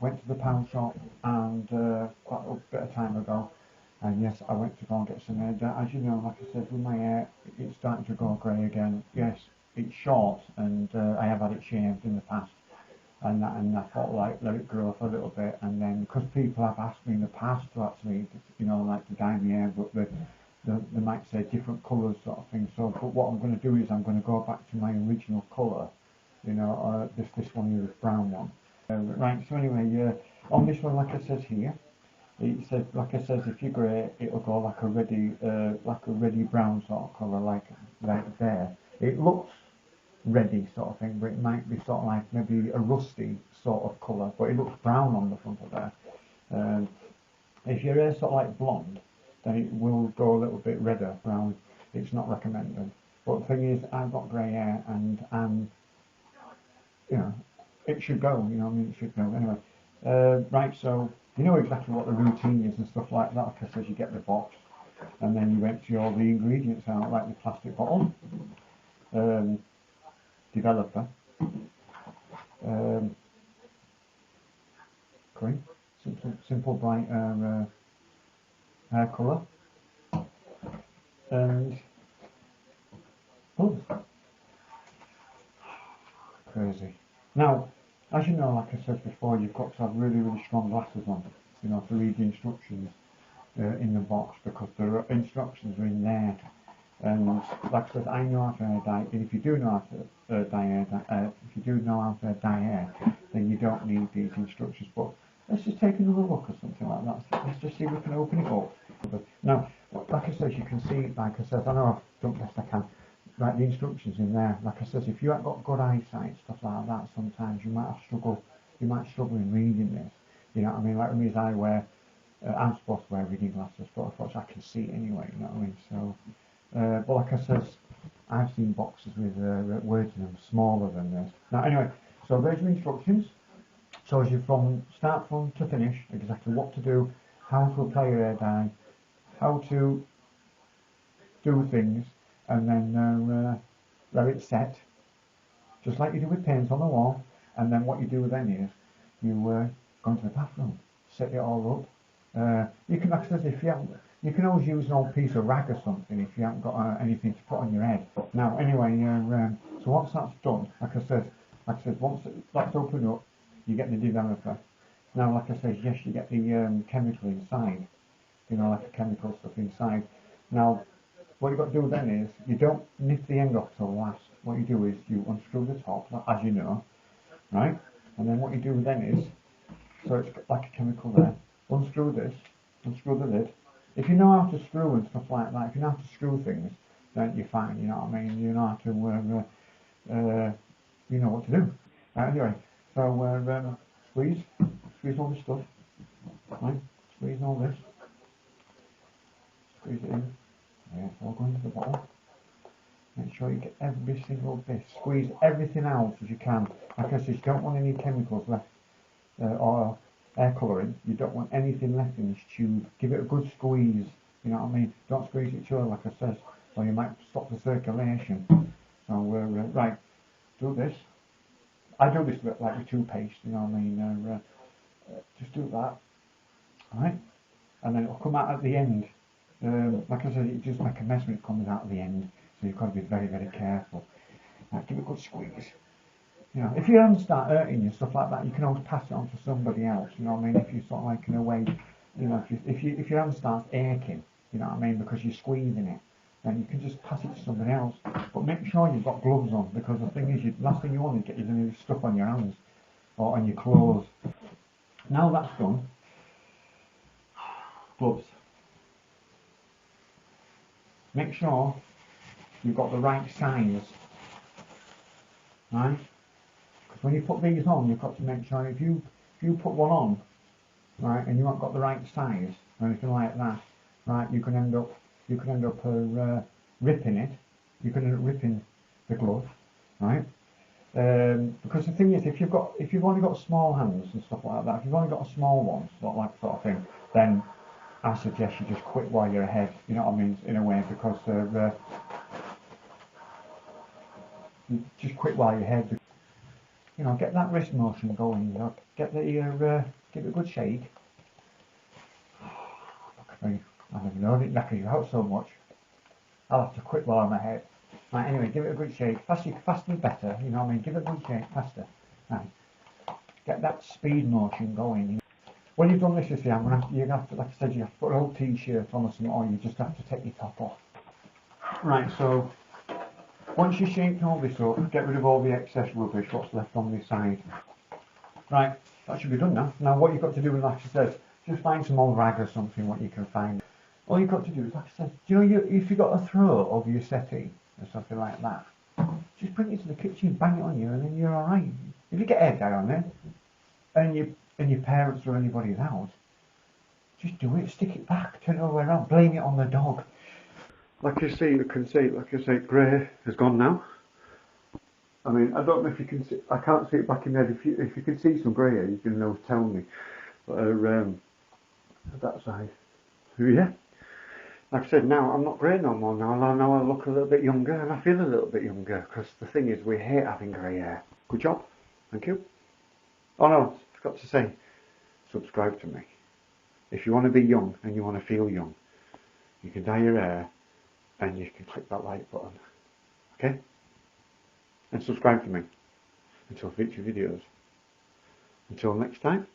went to the pound shop and quite a bit of time ago, and yes, I went to go and get some hair dye. As you know, like I said, with my hair, it's starting to go grey again. Yes, it's short, and I have had it shaved in the past, and I thought, like, let it grow for a little bit, and then because people have asked me in the past to actually, you know, like to dye my hair, but they might say different colours sort of thing. So, but what I'm going to do is I'm going to go back to my original colour, you know, this one here, this brown one. Right. So anyway, on this one, like I says here, it says, like I says, if you're grey, it'll go like a reddy brown sort of colour, like there. It looks reddy sort of thing, but it might be sort of like maybe a rusty sort of colour, but it looks brown on the front of there. If your hair's sort of like blonde, then it will go a little bit redder, brown. It's not recommended. But the thing is, I've got grey hair, and you know, it should go. You know, I mean, it should go anyway. Right, so you know exactly what the routine is and stuff like that. Like I said, you get the box, and then you empty all the ingredients out, like the plastic bottle, developer, cream, simple bright hair colour, and crazy. Now, as you know, like I said before, you've got to have really, really strong glasses on, you know, to read the instructions in the box, because the instructions are in there. And like I said, I know how to hair dye, and if you do know how to dye hair, if you do know how to dye hair, then you don't need these instructions. But let's just take another look at something like that. Let's just see if we can open it up. Now, like I said, you can see, like I said, I know I've done best I can. Right, the instructions in there. Like I said, if you haven't got good eyesight, stuff like that, sometimes you might struggle in reading this. You know what I mean? Like with me, as I wear, I'm supposed to wear reading glasses, but of course I can see it anyway. You know what I mean? So, but like I said, I've seen boxes with words in them smaller than this. Now, anyway, so there's your instructions. Shows you from start from to finish exactly what to do, how to apply your hair dye, how to do things, and then let it set, just like you do with paint on the wall. And then what you do then is you go into the bathroom, set it all up. You can access, if you haven't, you can always use an old piece of rag or something if you haven't got anything to put on your head. Now, anyway, so once that's done, like I said, once that's opened up, you get the developer. Now, like I said, yes, you get the chemical inside, you know, like the chemical stuff inside. Now, what you've got to do then is, you don't nip the end off till last. What you do is, you unscrew the top, as you know, right? And then what you do then is, so it's like a chemical there, unscrew this, unscrew the lid. If you know how to screw and stuff like that, if you know how to screw things, then you're fine, you know what I mean? You know how to, you know what to do. Anyway, so squeeze all this stuff, right? Squeeze all this, squeeze it in. Yeah, it's all going into the bottle. Make sure you get every single bit. Squeeze everything out as you can. Like I said, you don't want any chemicals left or hair colouring. You don't want anything left in this tube. Give it a good squeeze. You know what I mean? Don't squeeze it too, like I said, or you might stop the circulation. So right, do this. I do this like with toothpaste. You know what I mean? Just do that. Right, and then it'll come out at the end. Like I said, it just like a mess when it comes out at the end, so you've got to be very, very careful. Give it a good squeeze. You know, if your hands start hurting you, stuff like that, you can always pass it on to somebody else. You know what I mean? If you sort of like in a way, you know, if your hand starts aching, you know what I mean, because you're squeezing it, then you can just pass it to somebody else. But make sure you've got gloves on, because the thing is, last thing you want is get any stuff on your hands or on your clothes. Now that's done, gloves. Make sure you've got the right size, right? Because when you put these on, you've got to make sure if you put one on, right, and you haven't got the right size or anything like that, right, you can end up ripping it. You can end up ripping the glove, right? Because the thing is, if you've only got small hands and stuff like that, if you've only got a small one, sort of thing, then I suggest you just quit while you're ahead, you know what I mean, in a way, because you just quit while you're ahead. you know, get that wrist motion going, you know, get the, give it a good shake. Look at me, I don't know, it knackers you out so much. I'll have to quit while I'm ahead. Right, anyway, give it a good shake. Faster the better, you know what I mean? Give it a good shake, faster. Right, get that speed motion going. You know. When you've done this, you see, you're gonna have to, like I said, you have to put an old t-shirt on or something, or you just have to take your top off. Right, so once you shake all this up, get rid of all the excess rubbish, what's left on this side. Right, that should be done now. Now what you've got to do, like I said, just find some old rag or something, what you can find. All you've got to do is, like I said, do you know, if you've got a throw over your settee or something like that, just bring it to the kitchen, bang it on you, and then you're alright. If you get air dye on there, and your parents or anybody's out, just do it, stick it back, turn it all the way around, blame it on the dog. Like you see, like I say, grey has gone now. I mean, I don't know if you can see, I can't see it back in there. If you can see some grey here, you can tell me. But that side. So yeah. Like I said, now I'm not grey no more. Now I look a little bit younger and I feel a little bit younger. Because the thing is, we hate having grey hair. Good job. Thank you. Oh no, I forgot to say, subscribe to me. If you want to be young and you want to feel young, you can dye your hair and you can click that like button. Okay? And subscribe to me until future videos. Until next time.